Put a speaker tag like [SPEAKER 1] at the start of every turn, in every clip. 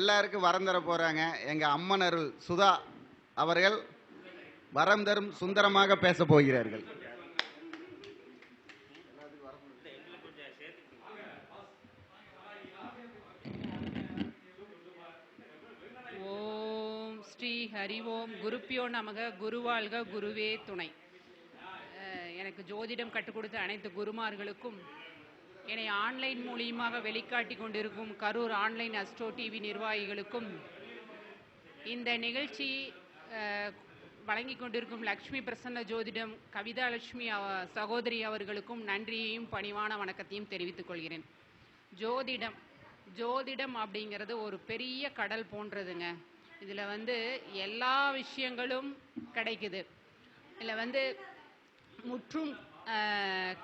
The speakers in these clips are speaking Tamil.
[SPEAKER 1] எல்லாருக்கும் வரம் தர போறாங்க. எங்க அம்மன் அருள் சுதா அவர்கள் வரம் தரும் சுந்தரமாக பேச போகிறார்கள்.
[SPEAKER 2] ஓம் ஸ்ரீ ஹரி ஓம் குருப்பியோ நமக. குருவாழ்க குருவே துணை. எனக்கு ஜோதிடம் கற்றுக் கொடுத்த அனைத்து குருமார்களுக்கும், என்னை ஆன்லைன் மூலியமாக வெளிக்காட்டி கொண்டிருக்கும் கரூர் ஆன்லைன் அஸ்ட்ரோ டிவி நிர்வாகிகளுக்கும், இந்த நிகழ்ச்சி வழங்கி கொண்டிருக்கும் லக்ஷ்மி பிரசன்ன ஜோதிடம் கவிதா லட்சுமி சகோதரி அவர்களுக்கும் நன்றியையும் பணிவான வணக்கத்தையும் தெரிவித்துக் கொள்கிறேன். ஜோதிடம் அப்படிங்கிறது ஒரு பெரிய கடல் போன்றதுங்க. இதில் எல்லா விஷயங்களும் கிடைக்குது. இதில் முற்றும்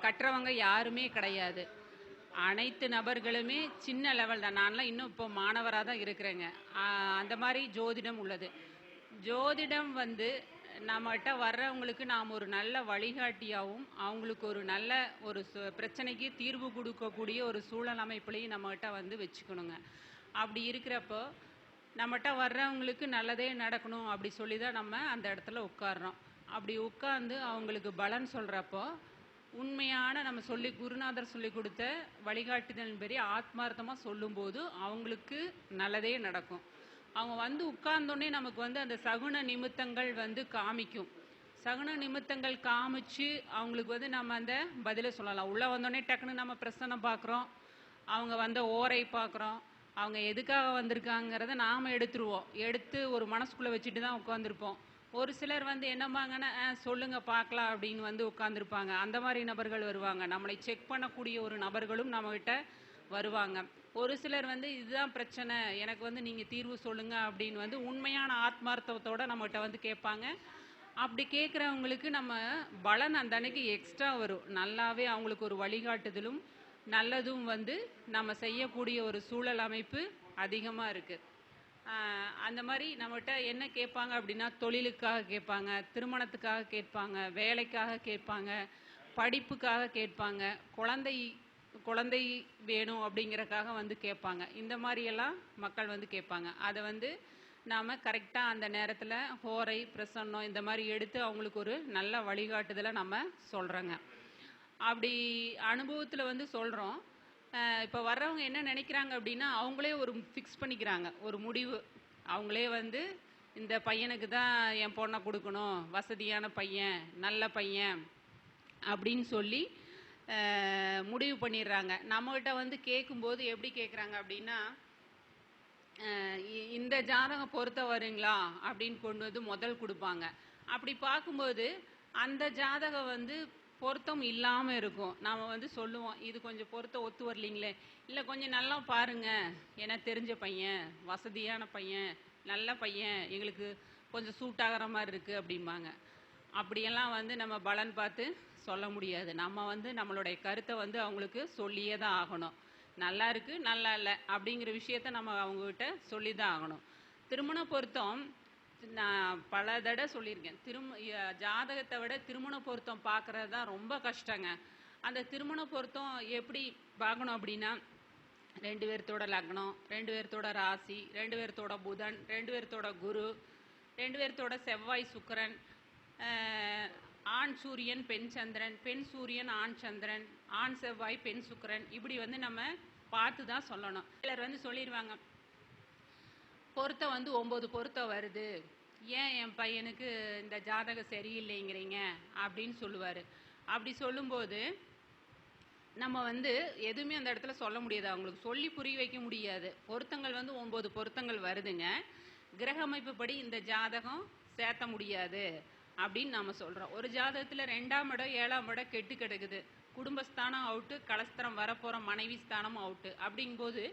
[SPEAKER 2] கற்றவங்க யாருமே கிடையாது. அனைத்து நபர்களுமே சின்ன லெவல் தான். நான்லாம் இன்னும் இப்போ மாணவராக தான் இருக்கிறேங்க. அந்த மாதிரி ஜோதிடம் உள்ளது. ஜோதிடம் நம்மகிட்ட வர்றவங்களுக்கு நாம் ஒரு நல்ல வழிகாட்டியாகவும், அவங்களுக்கு ஒரு நல்ல ஒரு பிரச்சனைக்கு தீர்வு கொடுக்கக்கூடிய ஒரு சூழல் அமைப்புலையும் நம்மகிட்ட வச்சுக்கணுங்க. அப்படி இருக்கிறப்போ நம்மகிட்ட வர்றவங்களுக்கு நல்லதே நடக்கணும் அப்படி சொல்லி தான் நம்ம அந்த இடத்துல உட்கார்றோம். அப்படி உட்கார்ந்து அவங்களுக்கு பலன் சொல்கிறப்போ, உண்மையான நம்ம குருநாதர் சொல்லி கொடுத்த வழிகாட்டுதல் பெரிய ஆத்மார்த்தமாக சொல்லும்போது அவங்களுக்கு நல்லதே நடக்கும். அவங்க உட்கார்ந்தோடனே நமக்கு அந்த சகுன நிமித்தங்கள் காமிக்கும். சகுன நிமித்தங்கள் காமிச்சு அவங்களுக்கு நம்ம அந்த பதிலை சொல்லலாம். உள்ளே வந்தோடனே டக்குன்னு நம்ம பிரசன்னம் பார்க்குறோம், அவங்க ஓரை பார்க்குறோம், அவங்க எதுக்காக வந்திருக்காங்கிறத நாம் எடுத்து ஒரு மனசுக்குள்ளே வச்சுட்டு தான் உட்காந்துருப்போம். ஒரு சிலர் என்னம்பாங்கன்னா சொல்லுங்க பார்க்கலாம் அப்படின்னு உட்காந்துருப்பாங்க. அந்த மாதிரி நபர்கள் வருவாங்க. நம்மளை செக் பண்ணக்கூடிய ஒரு நபர்களும் நம்மகிட்ட வருவாங்க. ஒரு சிலர் இதுதான் பிரச்சனை, எனக்கு நீங்கள் தீர்வு சொல்லுங்க அப்படின்னு உண்மையான ஆத்மார்த்தத்தோட நம்மகிட்ட கேட்பாங்க. அப்படி கேட்குறவங்களுக்கு நம்ம பலன் அந்த அன்னைக்கு எக்ஸ்ட்ரா வரும். நல்லாவே அவங்களுக்கு ஒரு வழிகாட்டுதலும் நல்லதும் நம்ம செய்யக்கூடிய ஒரு சூழல் அமைப்பு அதிகமாக இருக்குது. அந்த மாதிரி நம்மகிட்ட என்ன கேட்பாங்க அப்படின்னா, தொழிலுக்காக கேட்பாங்க, திருமணத்துக்காக கேட்பாங்க, வேலைக்காக கேட்பாங்க, படிப்புக்காக கேட்பாங்க, குழந்தை வேணும் அப்படிங்கிறக்காக கேட்பாங்க. இந்த மாதிரியெல்லாம் மக்கள் கேட்பாங்க. அதை நாம் கரெக்டாக அந்த நேரத்தில் ஹோரை பிரசன்னம் இந்த மாதிரி எடுத்து அவங்களுக்கு ஒரு நல்ல வழிகாட்டுதலை நம்ம சொல்கிறோங்க. அப்படி அனுபவத்தில் சொல்கிறோம். இப்போ வர்றவங்க என்ன நினைக்கிறாங்க அப்படின்னா, அவங்களே ஒரு ஃபிக்ஸ் பண்ணிக்கிறாங்க ஒரு முடிவு. அவங்களே இந்த பையனுக்கு தான் என் பொண்ணை கொடுக்கணும், வசதியான பையன், நல்ல பையன் அப்படின்னு சொல்லி முடிவு பண்ணிடுறாங்க. நம்மகிட்ட கேட்கும்போது எப்படி கேட்குறாங்க அப்படின்னா, இந்த ஜாதகம் பொருத்த வருங்களா அப்படின்னு கொண்டு முதல் கொடுப்பாங்க. அப்படி பார்க்கும்போது அந்த ஜாதகம் பொருத்தம் இல்லாமல் இருக்கும். நாம் சொல்லுவோம், இது கொஞ்சம் பொருத்தம் ஒத்து வரலீங்களே, இல்லை கொஞ்சம் நல்லா பாருங்க, எனக்கு தெரிஞ்ச பையன், வசதியான பையன், நல்ல பையன், எங்களுக்கு கொஞ்சம் சூட் ஆகிற மாதிரி இருக்குது அப்படிம்பாங்க. அப்படியெல்லாம் நம்ம பலன் பார்த்து சொல்ல முடியாது. நம்ம நம்மளுடைய கருத்தை அவங்களுக்கு சொல்லியே தான் ஆகணும். நல்லா இருக்குது நல்லா இல்லை அப்படிங்கிற விஷயத்த நம்ம அவங்கக்கிட்ட சொல்லி தான் ஆகணும். திருமண பொருத்தம் நான் பல தடவை சொல்லியிருக்கேன். ஜாதகத்தை விட திருமண பொருத்தம் பார்க்குறது தான் ரொம்ப கஷ்டங்க. அந்த திருமண பொருத்தம் எப்படி பார்க்கணும் அப்படின்னா, 2 பேர்த்தோட லக்னம், 2 பேர்த்தோட ராசி, 2 பேர்த்தோட புதன், 2 பேர்த்தோட குரு, 2 பேர்த்தோட செவ்வாய் சுக்கிரன், ஆண் சூரியன் பெண் சந்திரன், பெண் சூரியன் ஆண் சந்திரன், ஆண் செவ்வாய் பெண் சுக்கிரன், இப்படி நம்ம பார்த்து தான் சொல்லணும். சிலர் சொல்லிடுவாங்க, பொருத்தம் 9 பொருத்தம் வருது, ஏன் என் பையனுக்கு இந்த ஜாதகம் சரியில்லைங்கிறீங்க அப்படின்னு சொல்லுவார். அப்படி சொல்லும்போது நம்ம எதுவுமே அந்த இடத்துல சொல்ல முடியாது, அவங்களுக்கு சொல்லி புரிய வைக்க முடியாது. பொருத்தங்கள் 9 பொருத்தங்கள் வருதுங்க, கிரக அமைப்பு படி இந்த ஜாதகம் சேர்த்த முடியாது அப்படின்னு நம்ம சொல்கிறோம். ஒரு ஜாதகத்தில் 2ஆம் இடம் 7ஆம் இடம் கெட்டு கிடக்குது, குடும்பஸ்தானம் அவுட்டு, கலஸ்திரம் வரப்போகிற மனைவி ஸ்தானம் அவுட்டு. அப்படிங்கும்போது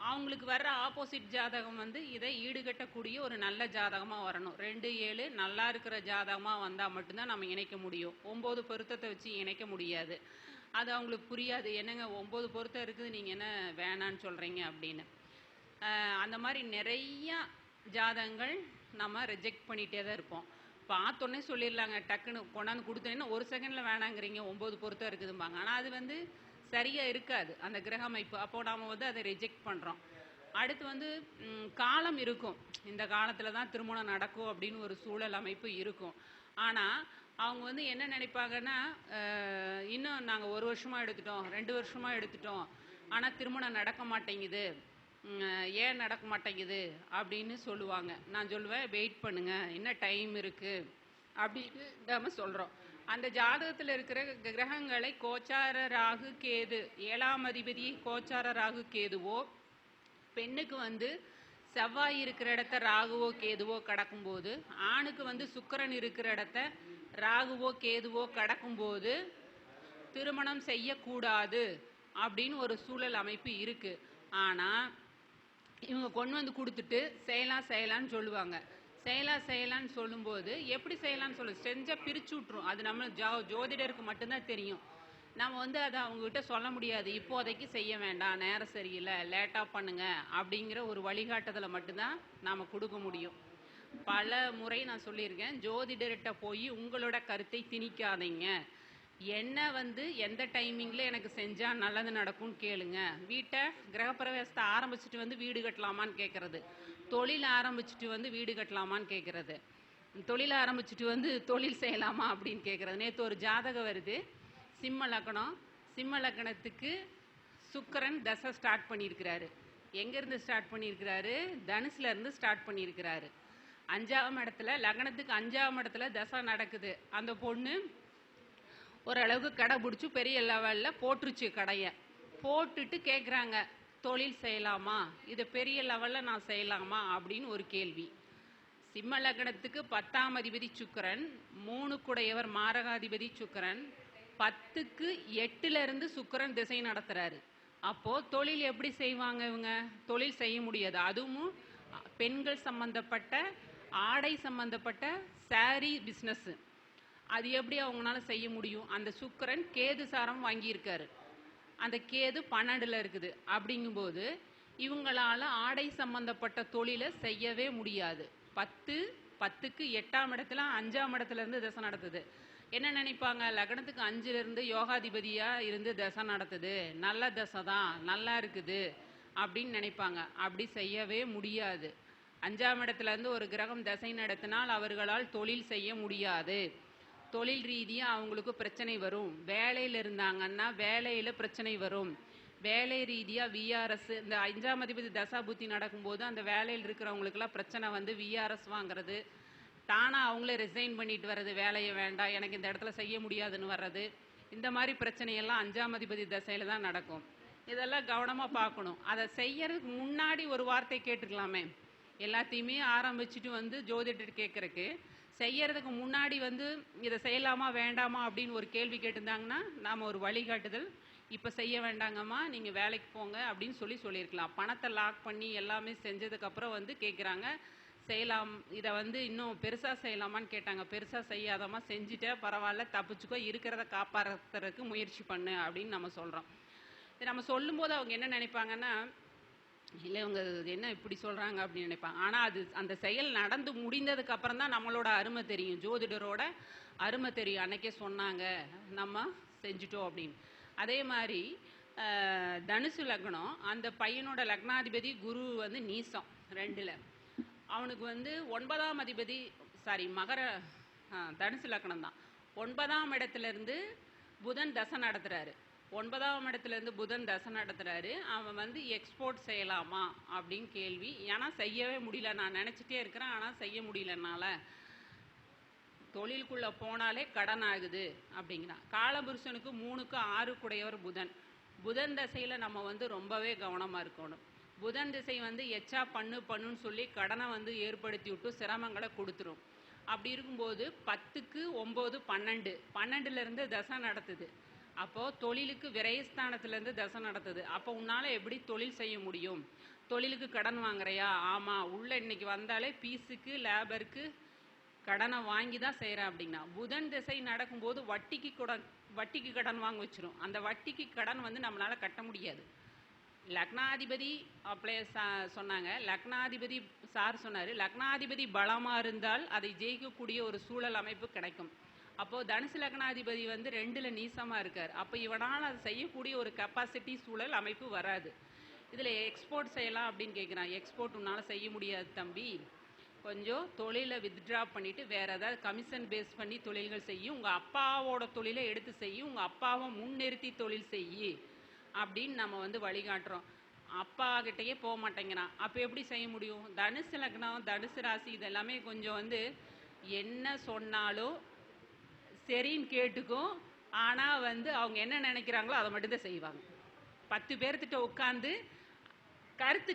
[SPEAKER 2] அவங்களுக்கு வர்ற ஆப்போசிட் ஜாதகம் இதை ஈடுகட்டக்கூடிய ஒரு நல்ல ஜாதகமாக வரணும். 2, 7 நல்லா இருக்கிற ஜாதகமாக வந்தால் மட்டும்தான் நம்ம இணைக்க முடியும். 9 பொருத்தத்தை வச்சு இணைக்க முடியாது. அது அவங்களுக்கு புரியாது. என்னங்க 9 பொருத்தம் இருக்குது, நீங்கள் என்ன வேணான்னு சொல்கிறீங்க அப்படின்னு. அந்த மாதிரி நிறையா ஜாதகங்கள் நம்ம ரிஜெக்ட் பண்ணிகிட்டே தான் இருப்போம். பார்த்தோன்னே சொல்லிடலாங்க, டக்குன்னு கொண்டாந்து கொடுத்தேன்னா 1 செகண்டில் வேணாங்கிறீங்க, 9 பொருத்தம் இருக்குதும்பாங்க. ஆனால் அது சரியாக இருக்காது அந்த கிரக அமைப்பு. அப்போது நாம் அதை ரிஜெக்ட் பண்ணுறோம். அடுத்து வந்து காலம் இருக்கும். இந்த காலத்தில் தான் திருமணம் நடக்கும் அப்படின்னு ஒரு சூழல் அமைப்பு இருக்கும். ஆனால் அவங்க வந்து என்ன நினைப்பாங்கன்னா, இன்னும் நாங்கள் 1 வருஷமாக எடுத்துட்டோம், 2 வருஷமாக எடுத்துட்டோம், ஆனால் திருமணம் நடக்க மாட்டேங்குது, ஏன் நடக்க மாட்டேங்குது அப்படின்னு சொல்லுவாங்க. நான் சொல்லுவேன், வெயிட் பண்ணுங்க, இன்னும் டைம் இருக்குது அப்படின்னு நம்ம சொல்கிறோம். அந்த ஜாதகத்தில் இருக்கிற கிரகங்களை கோச்சார ராகு கேது, 7ஆம் அதிபதி கோச்சார ராகு கேதுவோ, பெண்ணுக்கு வந்து செவ்வாய் இருக்கிற இடத்த ராகுவோ கேதுவோ கடக்கும்போது, ஆணுக்கு வந்து சுக்கிரன் இருக்கிற இடத்த ராகுவோ கேதுவோ கடக்கும்போது திருமணம் செய்யக்கூடாது அப்படின்னு ஒரு சூழல் அமைப்பு இருக்கு. ஆனால் இவங்க கொண்டு வந்து கொடுத்துட்டு செய்யலான்னு சொல்லுவாங்க. செய்யலான்னு சொல்லும்போது எப்படி செய்யலான்னு செஞ்சால் பிரித்து விட்ரும். அது நம்ம ஜோதிடருக்கு மட்டும்தான் தெரியும். நம்ம வந்து அதை அவங்ககிட்ட சொல்ல முடியாது. இப்போதைக்கு செய்ய வேண்டாம், நேரம் சரியில்லை, லேட்டாக பண்ணுங்க அப்படிங்கிற ஒரு வழிகாட்டுதலை மட்டும்தான் நாம் கொடுக்க முடியும். பல முறை நான் சொல்லியிருக்கேன், ஜோதிடர்கிட்ட போய் உங்களோட கருத்தை திணிக்காதீங்க. என்ன வந்து எந்த டைமிங்கில் எனக்கு செஞ்சால் நல்லது நடக்கும்னு கேளுங்க. வீட்டை கிரகப்பிரவேசத்தை ஆரம்பிச்சுட்டு வந்து வீடு கட்டலாமான்னு கேட்குறது, தொழில் ஆரம்பிச்சுட்டு வந்து வீடு கட்டலாமான்னு கேட்குறது, தொழில் ஆரம்பிச்சுட்டு வந்து தொழில் செய்யலாமா அப்படின்னு கேட்குறது. நேற்று ஒரு ஜாதகம் வருது, சிம்ம லக்னம். சிம்ம லக்னத்துக்கு சுக்கிரன் தசை ஸ்டார்ட் பண்ணியிருக்கிறாரு. எங்கேருந்து ஸ்டார்ட் பண்ணியிருக்கிறாரு? தனுசுலேருந்து ஸ்டார்ட் பண்ணியிருக்கிறாரு. 5ஆம் இடத்துல, லக்னத்துக்கு 5ஆம் இடத்துல தசை நடக்குது. அந்த பொண்ணு ஓரளவுக்கு கடை பிடிச்சி பெரிய லெவலில் போட்டுருச்சு. கடையை போட்டுட்டு கேட்குறாங்க, தொழில் செய்யலாமா, இது பெரிய லெவலில் நான் செய்யலாமா அப்படின்னு ஒரு கேள்வி. சிம்ம லக்னத்துக்கு 10ஆம் அதிபதி சுக்கிரன், 3 குடையவர் மாரகாதிபதி சுக்கிரன், 10க்கு 8லேருந்து சுக்கிரன் திசை நடத்துகிறாரு. அப்போது தொழில் எப்படி செய்வாங்க இவங்க? தொழில் செய்ய முடியாது. அதுவும் பெண்கள் சம்மந்தப்பட்ட, ஆடை சம்மந்தப்பட்ட சாரி பிஸ்னஸ்ஸு, அது எப்படி அவங்களால செய்ய முடியும்? அந்த சுக்கிரன் கேது சாரம் வாங்கியிருக்காரு. அந்த கேது 12ல் இருக்குது. அப்படிங்கும்போது இவங்களால ஆடை சம்பந்தப்பட்ட தொழிலை செய்யவே முடியாது. 10க்கு 8ஆம் இடத்துல 5ஆம் இடத்துல இருந்து தசை நடத்துது. என்ன நினைப்பாங்க? லக்னத்துக்கு 5லேருந்து யோகாதிபதியாக இருந்து தசை நடத்துது, நல்ல தசை தான், நல்லா இருக்குது அப்படின்னு நினைப்பாங்க. அப்படி செய்யவே முடியாது. 5ஆம் இடத்துல இருந்து ஒரு கிரகம் தசை நடத்தினால் அவர்களால் தொழில் செய்ய முடியாது. தொழில் ரீதியாக அவங்களுக்கு பிரச்சனை வரும். வேலையில் இருந்தாங்கன்னா வேலையில் பிரச்சனை வரும். வேலை ரீதியாக விஆர்எஸ், இந்த 5ஆம் அதிபதி தசா புத்தி நடக்கும்போது அந்த வேலையில் இருக்கிறவங்களுக்கெல்லாம் பிரச்சனை வந்து விஆர்எஸ் வாங்குறது, தானாக அவங்களே ரிசைன் பண்ணிட்டு வர்றது, வேலையை வேண்டாம், எனக்கு இந்த இடத்துல செய்ய முடியாதுன்னு வர்றது, இந்த மாதிரி பிரச்சனையெல்லாம் 5ஆம் அதிபதி தசையில் தான் நடக்கும். இதெல்லாம் கவனமாக பார்க்கணும். அதை செய்யறதுக்கு முன்னாடி ஒரு வார்த்தை கேட்டுக்கலாமே. எல்லாத்தையுமே ஆரம்பிச்சுட்டு வந்து ஜோதிடர் கேட்குறக்கு, செய்யறதுக்கு முன்னாடி வந்து இதை செய்யலாமா வேண்டாமா அப்படின்னு ஒரு கேள்வி கேட்டிருந்தாங்கன்னா நாம் ஒரு வழிகாட்டுதல், இப்போ செய்ய வேண்டாங்கம்மா, நீங்கள் வேலைக்கு போங்க அப்படின்னு சொல்லியிருக்கலாம். பணத்தை லாக் பண்ணி எல்லாமே செஞ்சதுக்கப்புறம் வந்து கேட்குறாங்க, செய்யலாம், இதை வந்து இன்னும் பெருசாக செய்யலாமான்னு கேட்டாங்க. பெருசாக செய்யாதம்மா, செஞ்சுட்டே பரவாயில்ல, தப்பிச்சுக்கோ, இருக்கிறத காப்பாற்றுறதுக்கு முயற்சி பண்ணு அப்படின்னு நம்ம சொல்கிறோம். இது நம்ம சொல்லும்போது அவங்க என்ன நினைப்பாங்கன்னா, இல்லை இவங்க என்ன இப்படி சொல்கிறாங்க அப்படின்னு நினைப்பாங்க. ஆனால் அது அந்த செயல் நடந்து முடிந்ததுக்கு அப்புறம் தான் நம்மளோட அருமை தெரியும், ஜோதிடரோட அருமை தெரியும். அன்னைக்கே சொன்னாங்க, நம்ம செஞ்சுட்டோம் அப்படின்னு. அதே மாதிரி தனுசு லக்னம், அந்த பையனோட லக்னாதிபதி குரு வந்து நீசம் 2ல். அவனுக்கு வந்து 9ஆம் அதிபதி, மகர தனுசு லக்னம் தான், 9ஆம் இடத்துலேருந்து புதன் தசை நடத்துகிறாரு. 9ஆம் இடத்துலேருந்து புதன் தசை நடத்துகிறாரு. அவன் வந்து எக்ஸ்போர்ட் செய்யலாமா அப்படின்னு கேள்வி. ஏன்னா செய்யவே முடியல, நான் நினச்சிட்டே இருக்கிறேன் ஆனால் செய்ய முடியலனால, தொழிலுக்குள்ளே போனாலே கடன் ஆகுது அப்படிங்கிறான். காலபுருஷனுக்கு 3க்கு 6 குடையவர் புதன். புதன் திசையில் நம்ம வந்து ரொம்பவே கவனமாக இருக்கணும். புதன் திசை வந்து எச்சா பண்ணுன்னு சொல்லி கடனை வந்து ஏற்படுத்தி விட்டு சிரமங்களை கொடுத்துரும். அப்படி இருக்கும்போது 10க்கு 9 12, 12லேருந்து தசை நடத்துது. அப்போது தொழிலுக்கு விரயஸ்தானத்துலேருந்து தசை நடத்துது. அப்போ உன்னால் எப்படி தொழில் செய்ய முடியும்? தொழிலுக்கு கடன் வாங்குறையா? ஆமாம், உள்ளே இன்னைக்கு வந்தாலே பீஸுக்கு லேபருக்கு கடனை வாங்கி தான் செய்கிறேன் அப்படின்னா, புதன் திசை நடக்கும்போது வட்டிக்கு கடன் வாங்க வச்சிரும். அந்த வட்டிக்கு கடன் வந்து நம்மளால் கட்ட முடியாது. லக்னாதிபதி சொன்னாங்க, லக்னாதிபதி சார் சொன்னார், லக்னாதிபதி பலமாக இருந்தால் அதை ஜெயிக்கக்கூடிய ஒரு சூழல் அமைப்பு கிடைக்கும். அப்போது தனுசு லக்னாதிபதி வந்து 2ல் நீசமாக இருக்கார். அப்போ இவனால் அதை செய்யக்கூடிய ஒரு கெப்பாசிட்டி சூழல் அமைப்பு வராது. இதில் எக்ஸ்போர்ட் செய்யலாம் அப்படின்னு கேட்குறான். எக்ஸ்போர்ட் உன்னால் செய்ய முடியாது தம்பி, கொஞ்சம் தொழிலை வித்ட்ரா பண்ணிவிட்டு வேறு ஏதாவது கமிஷன் பேஸ் பண்ணி தொழில்கள் செய்யும், உங்கள் அப்பாவோட தொழிலை எடுத்து செய்யும், உங்கள் அப்பாவை முன்னிறுத்தி தொழில் செய்யி அப்படின்னு நம்ம வந்து வழிகாட்டுறோம். அப்பா கிட்டேயே போக மாட்டேங்கிறான். அப்போ எப்படி செய்ய முடியும்? தனுசு லக்னம், தனுசு ராசி இதெல்லாமே கொஞ்சம் வந்து என்ன சொன்னாலும் சரின்னு கேட்டுக்கும். ஆனால் வந்து அவங்க என்ன நினைக்கிறாங்களோ அதை மட்டும்தான் செய்வாங்க. 10 பேர்த்திட்ட உட்காந்து கருத்து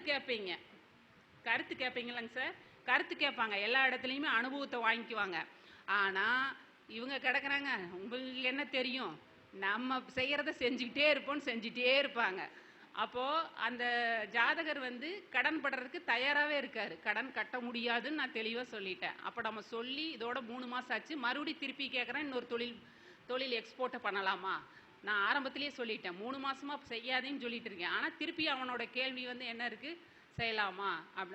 [SPEAKER 2] கேட்பீங்களாங்க சார், கருத்து கேட்பாங்க. எல்லா இடத்துலையுமே அனுபவத்தை வாங்கிக்குவாங்க. ஆனால் இவங்க கிடக்குறாங்க, உங்களுக்கு என்ன தெரியும், நம்ம செய்கிறத செஞ்சுக்கிட்டே இருப்பாங்க. அப்போது அந்த ஜாதகர் வந்து கடன் படுறதுக்கு தயாராகவே இருக்கார். கடன் கட்ட முடியாதுன்னு நான் தெளிவாக சொல்லிட்டேன். அப்போ நம்ம சொல்லி இதோட 3 மாதம் ஆச்சு, மறுபடியும் திருப்பி கேட்குறேன், இன்னொரு தொழில் எக்ஸ்போர்ட்டை பண்ணலாமா? நான் ஆரம்பத்திலேயே சொல்லிட்டேன், 3 மாதமாக செய்யாதேன்னு சொல்லிட்டு இருக்கேன். ஆனால் திருப்பி அவனோட கேள்வி வந்து என்ன இருக்குது, செய்யலாமா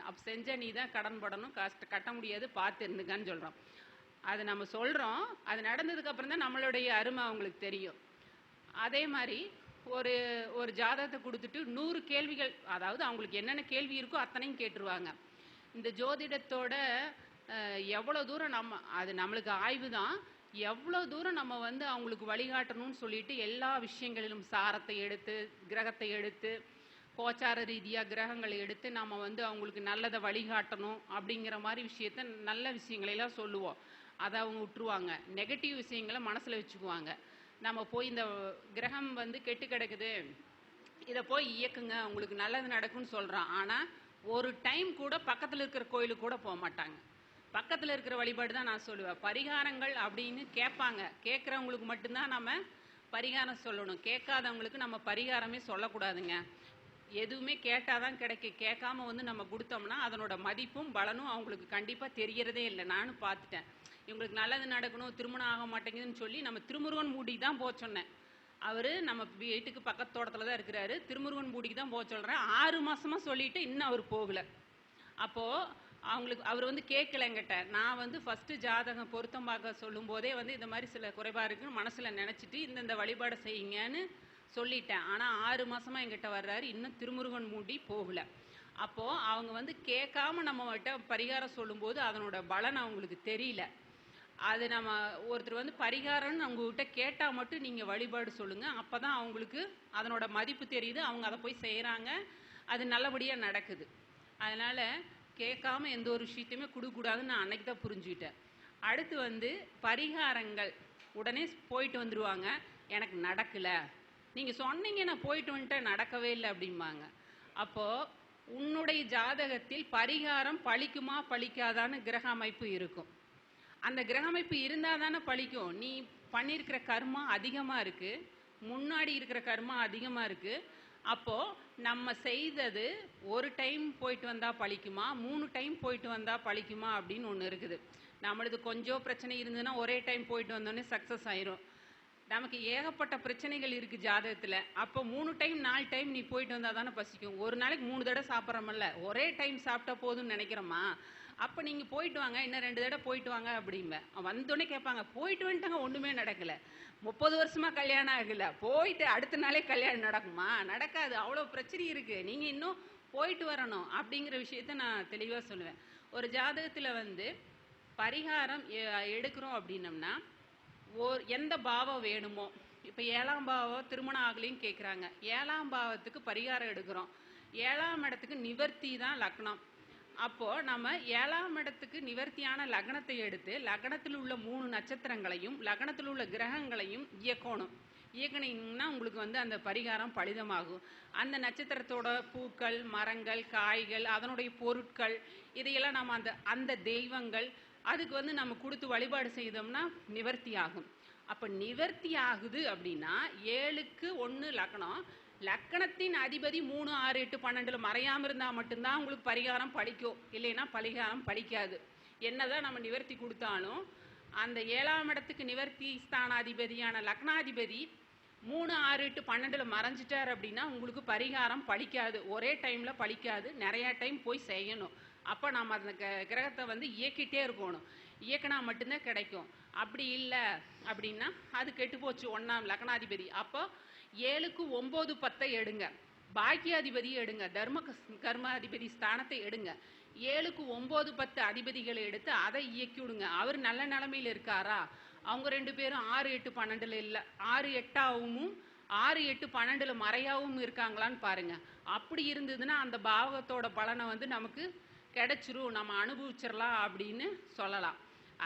[SPEAKER 2] அப்போ செஞ்ச நீ தான் கடன் படணும், கட்ட முடியாது, பார்த்து இருந்துக்கான்னு சொல்கிறோம். அது நம்ம சொல்கிறோம், அது நடந்ததுக்கப்புறம் தான் நம்மளுடைய அருமை அவங்களுக்கு தெரியும். அதே மாதிரி ஒரு ஜாதகத்தை கொடுத்துட்டு 100 கேள்விகள், அதாவது அவங்களுக்கு என்னென்ன கேள்வி இருக்கோ அத்தனையும் கேட்டுருவாங்க. இந்த ஜோதிடத்தோட எவ்வளோ தூரம் அது நம்மளுக்கு ஆய்வு தான், எவ்வளோ தூரம் நம்ம வந்து அவங்களுக்கு வழிகாட்டணும்னு சொல்லிட்டு எல்லா விஷயங்களிலும் சாரத்தை எடுத்து, கிரகத்தை எடுத்து, கோச்சார ரீதியாக கிரகங்களை எடுத்து நம்ம வந்து அவங்களுக்கு நல்லதை வழிகாட்டணும் அப்படிங்கிற மாதிரி விஷயத்த, நல்ல விஷயங்களெல்லாம் சொல்லுவோம். அதை அவங்க விட்டுருவாங்க. நெகட்டிவ் விஷயங்களை மனசில் வச்சுக்குவாங்க. நம்ம போய் இந்த கிரகம் வந்து கெட்டு கிடக்குது, இதை போய் இயக்குங்க, உங்களுக்கு நல்லது நடக்கும்னு சொல்கிறோம். ஆனால் ஒரு டைம் கூட பக்கத்தில் இருக்கிற கோயிலுக்கு கூட போக மாட்டாங்க. பக்கத்தில் இருக்கிற வழிபாடு தான் நான் சொல்லுவேன். பரிகாரங்கள் அப்படின்னு கேட்பாங்க. கேட்குறவங்களுக்கு மட்டும்தான் நம்ம பரிகாரம் சொல்லணும். கேட்காதவங்களுக்கு நம்ம பரிகாரமே சொல்லக்கூடாதுங்க. எதுவுமே கேட்டால் தான் கிடைக்கும். கேட்காம வந்து நம்ம கொடுத்தோம்னா அதனோட மதிப்பும் பலனும் அவங்களுக்கு கண்டிப்பாக தெரியறதே இல்லை. நானும் பார்த்துட்டேன். இவங்களுக்கு நல்லது நடக்கணும், திருமணம் ஆக மாட்டேங்குதுன்னு சொல்லி நம்ம திருமுருகன் மூடிக்கு தான் போக சொன்னேன். அவர் நம்ம வீட்டுக்கு பக்கத்து தோட்டத்தில் தான் இருக்கிறாரு. திருமுருகன் மூடிக்கு தான் போக சொல்கிறேன். 6 மாதமாக சொல்லிவிட்டு இன்னும் அவர் போகலை. அப்போது அவர் வந்து கேட்கல என்கிட்ட. நான் வந்து ஃபஸ்ட்டு ஜாதகம் பொருத்தம் பார்க்க சொல்லும் போதே வந்து இந்த மாதிரி சில குறைபாடு இருக்குன்னு மனசில் நினச்சிட்டு இந்த வழிபாடை செய்யுங்கன்னு சொல்லிட்டேன். ஆனால் 6 மாதமாக என்கிட்ட வர்றாரு, இன்னும் திருமுருகன் மூடி போகலை. அப்போது அவங்க வந்து கேட்காம நம்மகிட்ட பரிகாரம் சொல்லும்போது அதனோட பலன் அவங்களுக்கு தெரியல. அது நம்ம ஒருத்தர் வந்து பரிகாரம்னு அவங்ககிட்ட கேட்டால் மட்டும் நீங்கள் வழிபாடு சொல்லுங்கள். அப்போ தான் அவங்களுக்கு அதனோட மதிப்பு தெரியுது, அவங்க அதை போய் செய்கிறாங்க, அது நல்லபடியாக நடக்குது. அதனால் கேட்காம எந்த ஒரு விஷயத்தையுமே கொடுக்கக்கூடாதுன்னு நான் அன்னைக்கு தான் புரிஞ்சுக்கிட்டேன். அடுத்து வந்து பரிகாரங்கள் உடனே போயிட்டு வந்துடுவாங்க. எனக்கு நடக்கலை, நீங்கள் சொன்னீங்க நான் போயிட்டு வந்துட்டேன், நடக்கவே இல்லை அப்படிம்பாங்க. அப்போது உன்னுடைய ஜாதகத்தில் பரிகாரம் பழிக்குமா பழிக்காதான்னு கிரக அமைப்பு இருக்கும். அந்த கிரக அமைப்பு இருந்தால் தானே பழிக்கும். நீ பண்ணியிருக்கிற கர்மா அதிகமாக இருக்குது, முன்னாடி இருக்கிற கர்மா அதிகமாக இருக்குது. அப்போது நம்ம செய்தது ஒரு டைம் போயிட்டு வந்தால் பழிக்குமா, 3 டைம் போயிட்டு வந்தால் பழிக்குமா அப்படின்னு ஒன்று இருக்குது. நம்மளுக்கு கொஞ்சம் பிரச்சனை இருந்ததுன்னா ஒரே டைம் போயிட்டு வந்தோடனே சக்ஸஸ் ஆயிரும். நமக்கு ஏகப்பட்ட பிரச்சனைகள் இருக்குது ஜாதகத்தில். அப்போ 3 டைம் 4 டைம் நீ போயிட்டு வந்தால் தானே பசிக்கும். ஒரு நாளைக்கு 3 தடவை சாப்பிட்றோமில்ல, ஒரே டைம் சாப்பிட்டா போதும்னு நினைக்கிறோமா? அப்போ நீங்கள் போயிட்டு வாங்க, இன்னும் 2 தடவை போயிட்டு வாங்க அப்படிம்பேன். வந்தோடனே கேட்பாங்க, போயிட்டு வந்துட்டாங்க, ஒன்றுமே நடக்கலை, 30 வருஷமாக கல்யாணம் ஆகலை, போயிட்டு அடுத்த நாளே கல்யாணம் நடக்குமா? நடக்காது. அவ்வளோ பிரச்சனை இருக்குது, நீங்கள் இன்னும் போயிட்டு வரணும் அப்படிங்கிற விஷயத்த நான் தெளிவாக சொல்லுவேன். ஒரு ஜாதகத்தில் வந்து பரிகாரம் எடுக்கிறோம் அப்படின்னம்னா எந்த பாவம் வேணுமோ, இப்போ 7ஆம் பாவம் திருமணம் ஆகலைன்னு கேட்குறாங்க, 7ஆம் பாவத்துக்கு பரிகாரம் எடுக்கிறோம். 7ஆம் இடத்துக்கு நிவர்த்தி தான் லக்னம். அப்போது நம்ம 7ஆம் இடத்துக்கு நிவர்த்தியான லக்னத்தை எடுத்து லக்னத்தில் உள்ள 3 நட்சத்திரங்களையும் லக்னத்தில் உள்ள கிரகங்களையும் இயக்கணும். இயக்கினீங்கன்னா உங்களுக்கு வந்து அந்த பரிகாரம் பலிதமாகும். அந்த நட்சத்திரத்தோட பூக்கள், மரங்கள், காய்கள், அதனுடைய பொருட்கள், இதையெல்லாம் நம்ம அந்த தெய்வங்கள் அதுக்கு வந்து நம்ம கொடுத்து வழிபாடு செய்தோம்னா நிவர்த்தி ஆகும். அப்போ நிவர்த்தி ஆகுது அப்படின்னா 7க்கு 1 லக்னம், லக்கணத்தின் அதிபதி 3, 6, 8, 12 மறையாமல் இருந்தால் மட்டும்தான் உங்களுக்கு பரிகாரம் பலிக்கும், இல்லைன்னா பரிகாரம் பலிக்காது. என்னதான் நம்ம நிவர்த்தி கொடுத்தாலும் அந்த 7ஆம் இடத்துக்கு நிவர்த்தி ஸ்தானாதிபதியான லக்னாதிபதி 3, 6, 8, 12 மறைஞ்சிட்டார் அப்படின்னா உங்களுக்கு பரிகாரம் பலிக்காது. ஒரே டைமில் பலிக்காது, நிறையா டைம் போய் செய்யணும். அப்போ நம்ம அந்த கிரகத்தை வந்து இயக்கிட்டே இருக்கணும். இயக்கினா மட்டும்தான் கிடைக்கும். அப்படி இல்லை அப்படின்னா அது கெட்டு போச்சு 1ஆம் லக்னாதிபதி. அப்போ 7க்கு 9, 10 எடுங்க. பாக்கியாதிபதியை எடுங்க, கர்மாதிபதி ஸ்தானத்தை எடுங்க. 7க்கு 9 10 அதிபதிகளை எடுத்து அதை இயக்கி விடுங்க. அவர் நல்ல நிலைமையில் இருக்காரா? அவங்க 2 பேரும் 6 8 12ல் இல்லை, 6 8ஆகவும் 6 8 12ல் மறையாகவும் இருக்காங்களான்னு பாருங்க. அப்படி இருந்ததுன்னா அந்த பாவகத்தோட பலனை வந்து நமக்கு கிடைச்சிரும், நம்ம அனுபவிச்சிடலாம் அப்படின்னு சொல்லலாம்.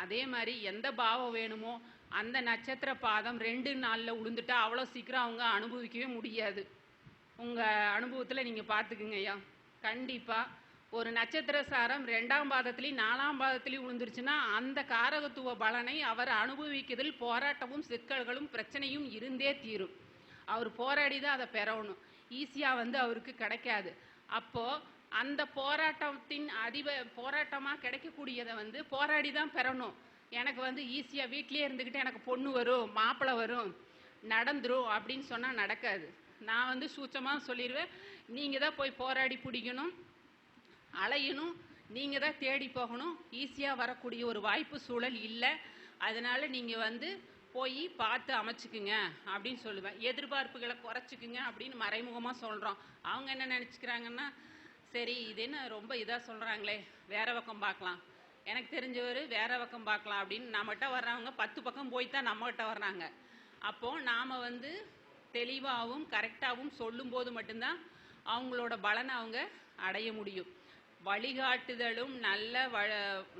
[SPEAKER 2] அதே மாதிரி எந்த பாவம் வேணுமோ அந்த நட்சத்திர பாதம் 2 நாளில் உளுந்துட்டா அவ்வளோ சீக்கிரம் அவங்க அனுபவிக்கவே முடியாது. உங்கள் அனுபவத்தில் நீங்கள் பார்த்துக்குங்க ஐயா. கண்டிப்பாக ஒரு நட்சத்திர சாரம் 2ஆம் பாதத்துலேயும் 4ஆம் பாதத்துலேயும் விழுந்துருச்சுன்னா அந்த காரகத்துவ பலனை அவர் அனுபவிக்கிறதில் போராட்டமும் சிக்கல்களும் பிரச்சனையும் இருந்தே தீரும். அவர் போராடி தான் அதை பெறணும், ஈஸியாக வந்து அவருக்கு கிடைக்காது. அப்போது அந்த போராட்டத்தின் போராட்டமாக கிடைக்கக்கூடியதை வந்து போராடி தான் பெறணும். எனக்கு வந்து ஈஸியாக வீட்லேயே இருந்துக்கிட்டு எனக்கு பொண்ணு வரும், மாப்பிள்ளை வரும், நடந்துரும் அப்படின்னு சொன்னால் நடக்காது. நான் வந்து சூட்சமாக சொல்லிடுவேன், நீங்கள் தான் போய் போராடி பிடிக்கணும், அலையணும், நீங்கள் தான் தேடி போகணும். ஈஸியாக வரக்கூடிய ஒரு வாய்ப்பு சூழல் இல்லை. அதனால் நீங்கள் வந்து போய் பார்த்து அமைச்சுக்குங்க அப்படின்னு சொல்லுவேன். எதிர்பார்ப்புகளை குறைச்சிக்குங்க அப்படின்னு மறைமுகமாக சொல்கிறோம். அவங்க என்ன நினச்சிக்கிறாங்கன்னா, சரி இது என்ன ரொம்ப இதாக சொல்கிறாங்களே, வேற பக்கம் பார்க்கலாம், எனக்கு தெரிஞ்சவர் வேற பக்கம் பார்க்கலாம் அப்படின்னு நம்மகிட்ட வர்றவங்க 10 பக்கம் போய் தான் நம்மகிட்ட வர்றாங்க. அப்போது நாம் வந்து தெளிவாகவும் கரெக்டாகவும் சொல்லும்போது மட்டும்தான் அவங்களோட பலனை அவங்க அடைய முடியும். வழிகாட்டுதலும்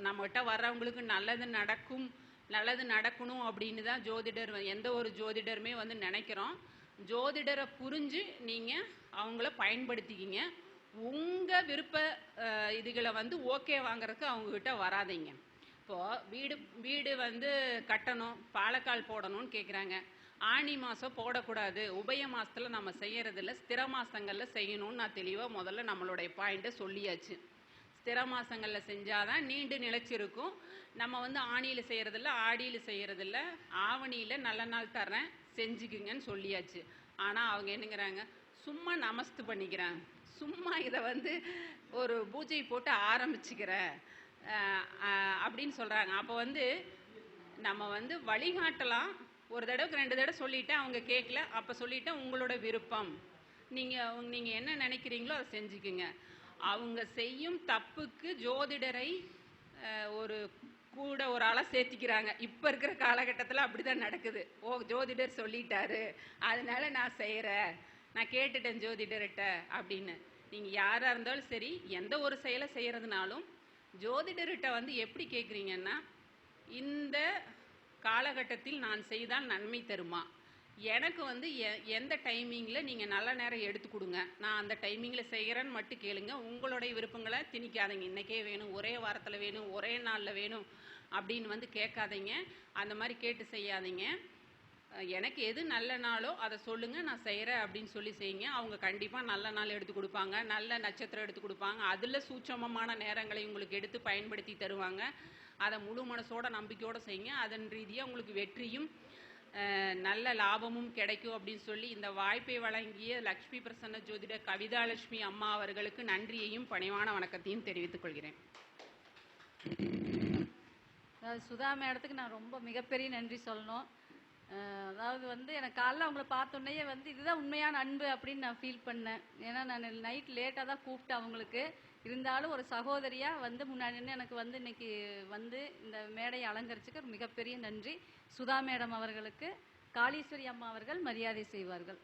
[SPEAKER 2] நம்மகிட்ட வர்றவங்களுக்கு நல்லது நடக்கணும் அப்படின்னு தான் எந்த ஒரு ஜோதிடருமே வந்து நினைக்கிறோம். ஜோதிடரை புரிஞ்சு நீங்கள் அவங்கள பயன்படுத்திக்கிங்க. உங்கள் விருப்ப இதுகளை வந்து ஓகே வாங்குறதுக்கு அவங்கக்கிட்ட வராதிங்க. இப்போது வீடு வந்து கட்டணும், பாலக்கால் போடணும்னு கேட்குறாங்க. ஆனி மாதம் போடக்கூடாது, உபய மாதத்தில் நம்ம செய்கிறதில்ல, ஸ்திர மாதங்களில் செய்யணும்னு நான் தெளிவாக முதல்ல நம்மளுடைய பாயிண்ட்டை சொல்லியாச்சு. ஸ்திர மாதங்களில் செஞ்சால் தான் நீண்டு நிலைச்சிருக்கும். நம்ம வந்து ஆணியில் செய்கிறதில்ல, ஆடியில் செய்கிறதில்ல, ஆவணியில் நல்ல நாள் தர்றேன் செஞ்சுக்குங்கன்னு சொல்லியாச்சு. ஆனால் அவங்க என்னங்கிறாங்க, சும்மா நமஸ்து பண்ணிக்கிறேன், சும்மா இதை வந்து ஒரு பூஜை போட்டு ஆரம்பிச்சுக்கிறேன் அப்படின்னு சொல்கிறாங்க. அப்போ வந்து நம்ம வந்து வழிகாட்டலாம். ஒரு தடவைக்கு 2 தடவை சொல்லிவிட்டேன், அவங்க கேட்கல, அப்போ சொல்லிவிட்டேன் உங்களோட விருப்பம், நீங்கள் என்ன நினைக்கிறீங்களோ அதை செஞ்சுக்குங்க. அவங்க செய்யும் தப்புக்கு ஜோதிடரை கூட ஒரு ஆளை சேர்த்திக்கிறாங்க. இப்போ இருக்கிற காலகட்டத்தில் அப்படி தான் நடக்குது. ஜோதிடர் சொல்லிட்டாரு அதனால நான் செய்கிறேன், நான் கேட்டுட்டேன் ஜோதிடர்கிட்ட அப்படின்னு. நீங்கள் யாராக இருந்தாலும் சரி, எந்த ஒரு செயலை செய்கிறதுனாலும் ஜோதிடர்கிட்ட வந்து எப்படி கேட்குறீங்கன்னா, இந்த காலகட்டத்தில் நான் செய்தால் நன்மை தருமா, எனக்கு வந்து எந்த டைமிங்கில் நீங்கள் நல்ல நேரம் எடுத்து கொடுங்க, நான் அந்த டைமிங்கில் செய்கிறேன்னு மட்டும் கேளுங்க. உங்களுடைய விருப்பங்களை திணிக்காதீங்க. இன்றைக்கே வேணும், ஒரே வாரத்தில் வேணும், ஒரே நாளில் வேணும் அப்படின்னு வந்து கேட்காதீங்க. அந்த மாதிரி கேட்டு செய்யாதீங்க. எனக்கு எது நல்ல நாளோ அதை சொல்லுங்கள், நான் செய்கிறேன் அப்படின்னு சொல்லி செய்யுங்க. அவங்க கண்டிப்பாக நல்ல நாள் எடுத்து கொடுப்பாங்க, நல்ல நட்சத்திரம் எடுத்து கொடுப்பாங்க. அதில் சூட்சமமான நேரங்களை உங்களுக்கு எடுத்து பயன்படுத்தி தருவாங்க. அதை முழு மனசோட நம்பிக்கையோடு செய்யுங்க. அதன் ரீதியாக உங்களுக்கு வெற்றியும் நல்ல லாபமும் கிடைக்கும் அப்படின்னு சொல்லி இந்த வாய்ப்பை வழங்கிய லக்ஷ்மி பிரசன்ன ஜோதிடர் கவிதாலட்சுமி அம்மா அவர்களுக்கு நன்றியையும் பணிவான வணக்கத்தையும் தெரிவித்துக் கொள்கிறேன்.
[SPEAKER 3] சுதா மேடத்துக்கு நான் ரொம்ப மிகப்பெரிய நன்றி சொல்லணும். அதாவது வந்து எனக்கு காலைல அவங்கள பார்த்தோன்னே வந்து இதுதான் உண்மையான அன்பு அப்படின்னு நான் ஃபீல் பண்ணேன். ஏன்னா நான் நைட் லேட்டாக தான் கூப்பிட்டேன் அவங்களுக்கு. இருந்தாலும் ஒரு சகோதரியாக வந்து முன்னாடி எனக்கு வந்து இன்னைக்கு வந்து இந்த மேடையை அலங்கரிச்சுக்க மிகப்பெரிய நன்றி. சுதா மேடம் அவர்களுக்கு காளீஸ்வரி அம்மா அவர்கள் மரியாதை செய்வார்கள்.